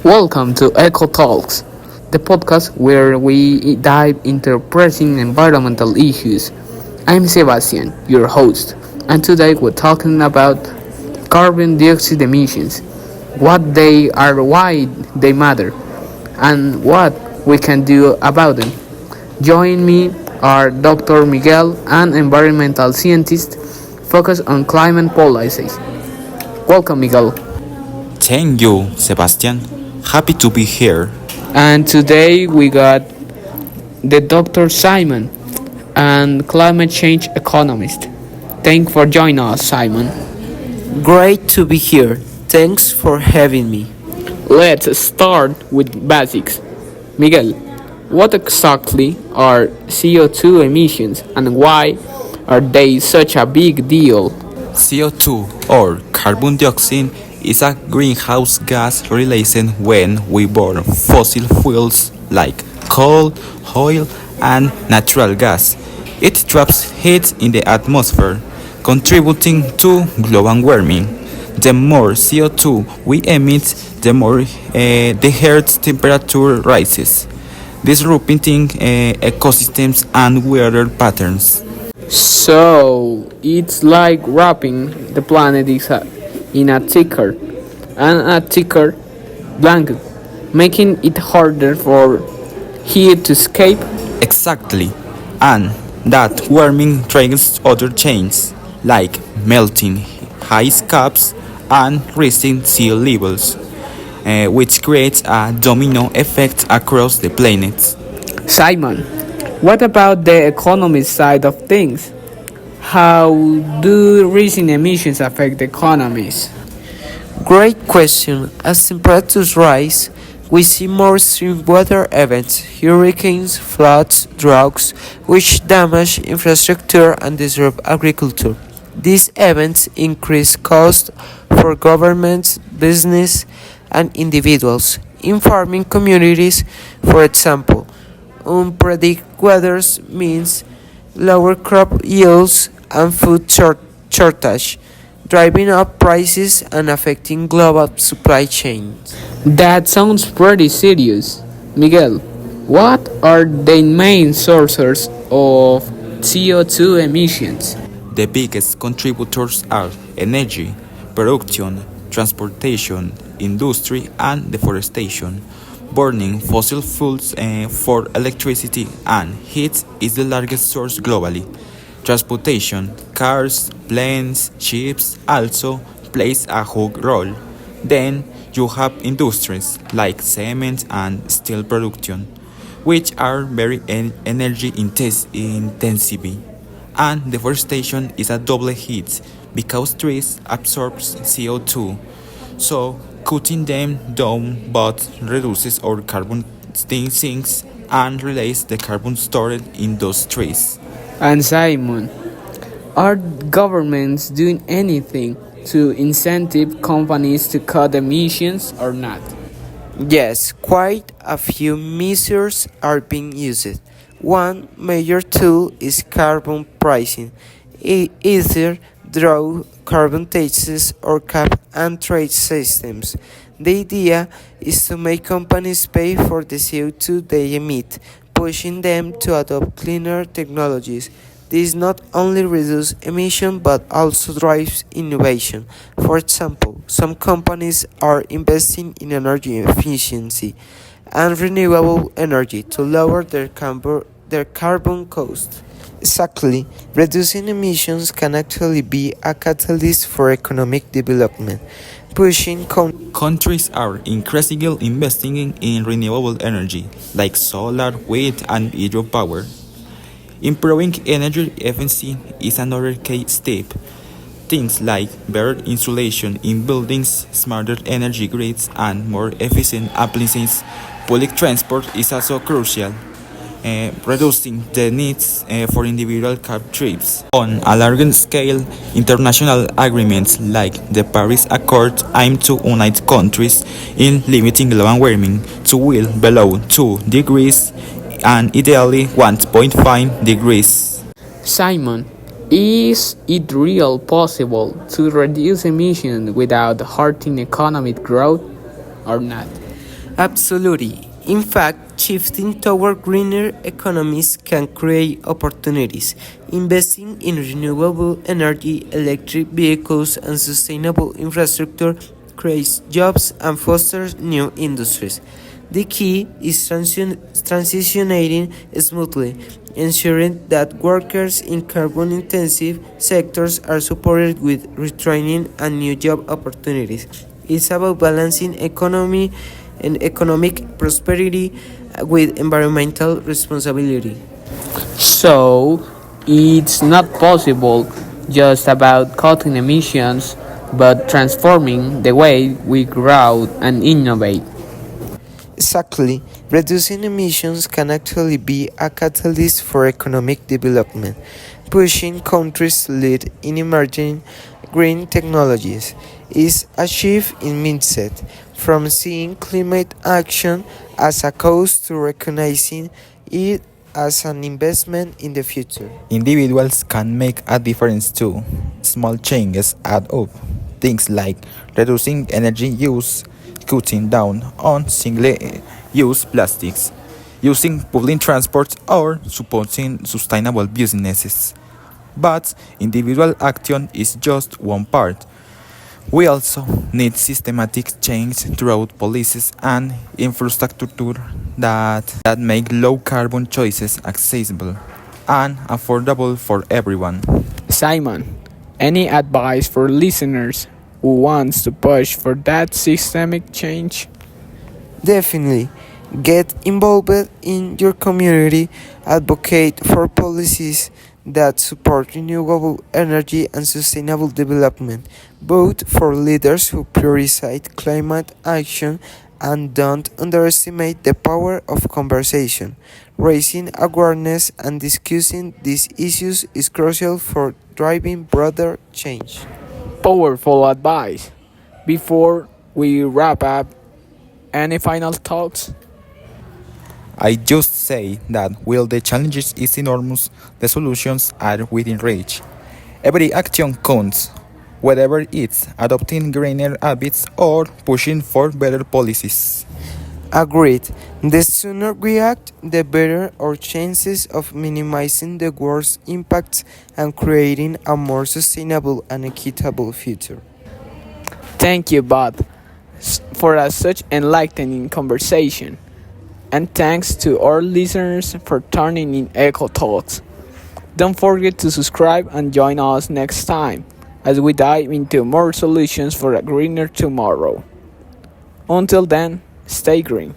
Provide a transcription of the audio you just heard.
Welcome to Eco Talks, the podcast where we dive into pressing environmental issues. I'm Sebastian, your host, and today we're talking about carbon dioxide emissions, what they are, why they matter, and what we can do about them. Join me are Dr. Miguel, an environmental scientist focused on climate policies. Welcome, Miguel. Thank you, Sebastian. Happy to be here. And today we got the Dr. Simon, and climate change economist. Thanks for joining us, Simon. Great to be here. Thanks for having me. Let's start with basics. Miguel, what exactly are CO2 emissions and why are they such a big deal? CO2 or carbon dioxide is a greenhouse gas released when we burn fossil fuels like coal, oil, and natural gas. It traps heat in the atmosphere, contributing to global warming. The more CO2 we emit, the more the Earth's temperature rises, disrupting ecosystems and weather patterns. So it's like wrapping the planet in a thicker and a thicker blanket, making it harder for heat to escape. Exactly, and that warming triggers other changes, like melting ice caps and rising sea levels, which creates a domino effect across the planet. Simon, what about the economy side of things? How do rising emissions affect economies? Great question. As temperatures rise, we see more extreme weather events, hurricanes, floods, droughts, which damage infrastructure and disrupt agriculture. These events increase costs for governments, business, and individuals. In farming communities, for example, unpredictable weather means lower crop yields and food shortage, driving up prices and affecting global supply chains. That sounds pretty serious. Miguel, what are the main sources of CO2 emissions? The biggest contributors are energy, production, transportation, industry, and deforestation. Burning fossil fuels for electricity and heat is the largest source globally. Transportation, cars, planes, ships also plays a huge role. Then you have industries like cement and steel production, which are very energy intensive. And deforestation is a double hit because trees absorb CO2, so cutting them down both reduces our carbon sinks and releases the carbon stored in those trees. And Simon, are governments doing anything to incentive companies to cut emissions or not? Yes, quite a few measures are being used. One major tool is carbon pricing, either through carbon taxes or cap and trade systems. The idea is to make companies pay for the CO2 they emit, pushing them to adopt cleaner technologies. This not only reduces emission but also drives innovation. For example, some companies are investing in energy efficiency and renewable energy to lower their carbon cost. Exactly, reducing emissions can actually be a catalyst for economic development, pushing Countries are increasingly investing in renewable energy, like solar, wind, and hydropower. Improving energy efficiency is another key step. Things like better insulation in buildings, smarter energy grids, and more efficient appliances. Public transport is also crucial, reducing the needs for individual car trips. On a larger scale, international agreements like the Paris Accord aim to unite countries in limiting global warming to well below 2 degrees and ideally 1.5 degrees. Simon, is it real possible to reduce emissions without hurting economic growth or not? Absolutely. In fact, shifting toward greener economies can create opportunities. Investing in renewable energy, electric vehicles, and sustainable infrastructure creates jobs and fosters new industries. The key is transitioning smoothly, ensuring that workers in carbon intensive sectors are supported with retraining and new job opportunities. It's about balancing economy and economic prosperity with environmental responsibility. So, it's not possible just about cutting emissions, but transforming the way we grow and innovate. Exactly. Reducing emissions can actually be a catalyst for economic development, pushing countries to lead in emerging green technologies. Is a shift in mindset from seeing climate action as a cost to recognizing it as an investment in the future. Individuals can make a difference too. Small changes add up. Things like reducing energy use, cutting down on single use plastics, using public transport, or supporting sustainable businesses. But individual action is just one part. We also need systematic change throughout policies and infrastructure that make low carbon choices accessible and affordable for everyone. Simon, any advice for listeners who wants to push for that systemic change? Definitely. Get involved in your community, advocate for policies that support renewable energy and sustainable development. Vote for leaders who prioritize climate action and don't underestimate the power of conversation. Raising awareness and discussing these issues is crucial for driving broader change. Powerful advice. Before we wrap up, any final thoughts? I just say that while the challenges is enormous, the solutions are within reach. Every action counts, whether it's adopting greener habits or pushing for better policies. Agreed. The sooner we act, the better our chances of minimizing the worst impacts and creating a more sustainable and equitable future. Thank you, Bob, for such enlightening conversation. And thanks to our listeners for turning in Echo Talks. Don't forget to subscribe and join us next time as we dive into more solutions for a greener tomorrow. Until then, stay green.